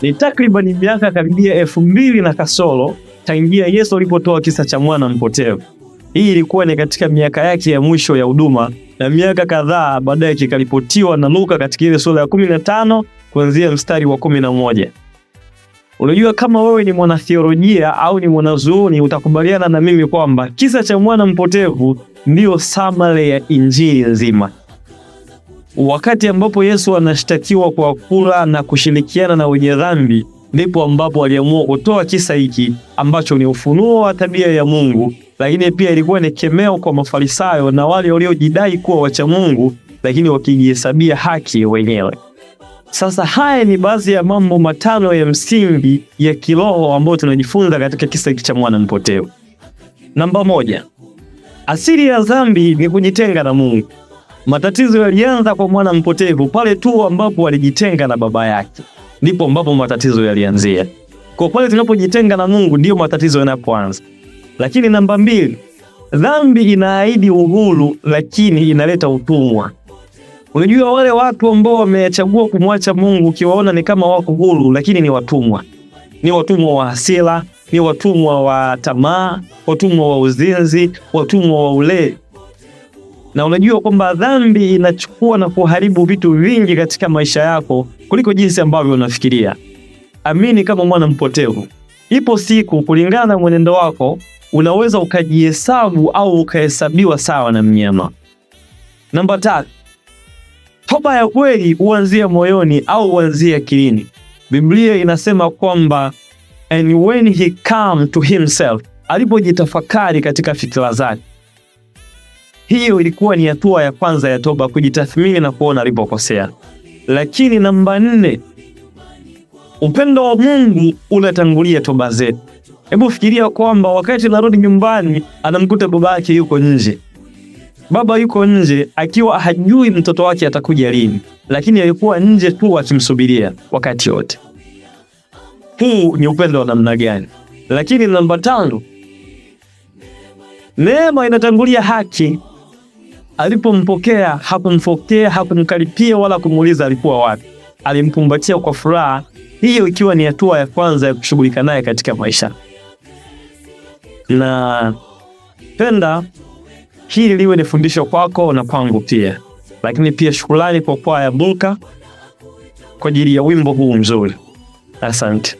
Ni takriban miaka karibia 2000 na kasoro tangia Yesu alipotoa kisa cha mwana mpotevu. Hii ilikuwa ni katika miaka yake ya mwisho ya huduma, na miaka kadhaa baadaye kikaripotiwa na Luka katika ile sura ya 15 kuanzia mstari wa 11. Unajua, kama wewe ni mwanatheolojia au ni mwanazuoni, utakubaliana na mimi kwamba kisa cha mwana mpotevu ndio summary ya injili nzima. Wakati ambapo Yesu anashtakiwa kwa kula na kushirikiana na wenye dhambi, ndipo ambapo aliamua kutoa kisa hiki ambacho ni ufunuo wa tabia ya Mungu, lakini pia ilikuwa ni kemeo kwa Mafarisayo na wale waliojidai kuwa wacha Mungu lakini wakijihesabia haki wenyewe. Sasa haya ni baadhi ya mambo matano ya msingi ya kiroho ambayo tunajifunza katika kisa hiki cha mwana mpotevu. Namba 1. Asili ya dhambi ni kujitenga na Mungu. Matatizo yalianza kwa mwana mpotevu pale tu ambapo alijitenga na baba yake. Ndipo ambapo matatizo yalianzia. Kwa pale tunapojitenga na Mungu ndio matatizo yanapoanza. Lakini namba 2, dhambi inaahidi uhuru lakini inaleta utumwa. Unajua, wale watu ambao wamechagua kumwacha Mungu ukiwaona ni kama wako huru, lakini ni watumwa. Ni watumwa wa hasira, ni watumwa wa tamaa, watumwa wa uzinzi, watumwa wa ulevi. Na unajua kwamba dhambi inachukua na kuharibu vitu vingi katika maisha yako kuliko jinsi ambavyo unafikiria. Amini kama mwana mpotevu, ipo siku kulingana na mwenendo wako unaweza ukajihesabu au ukahesabiwa sawa na mnyama. Namba 3. Toba ya kweli huanzia moyoni au huanzia akilini. Biblia inasema kwamba and when he came to himself, alipojitafakari katika fikra zake. Hiyo ilikuwa ni hatua ya kwanza ya toba, kujitathmini na kuona alipokosea. Lakini namba 4, upendo wa Mungu unatangulia toba zetu. Hebu fikiria kwamba wakati anarudi nyumbani anamkuta baba yake yuko nje. Baba yuko nje akiwa hajui mtoto wake atakuja lini, lakini alikuwa nje tu akimsubiria wakati wote. Huu ni upendo wa namna gani? Lakini namba 5, neema inatangulia haki. Alipompokea hakumfokea, hakumkaripia wala kumuuliza alikuwa wapi. Alimkumbatia kwa furaha, hiyo ikiwa ni hatua ya kwanza ya kushughulika naye katika maisha. Na penda hili liwe ni fundisho kwako na kwangu pia. Lakini pia shukrani kwa kwaya Bulka kwa ajili ya wimbo huu mzuri. Asante.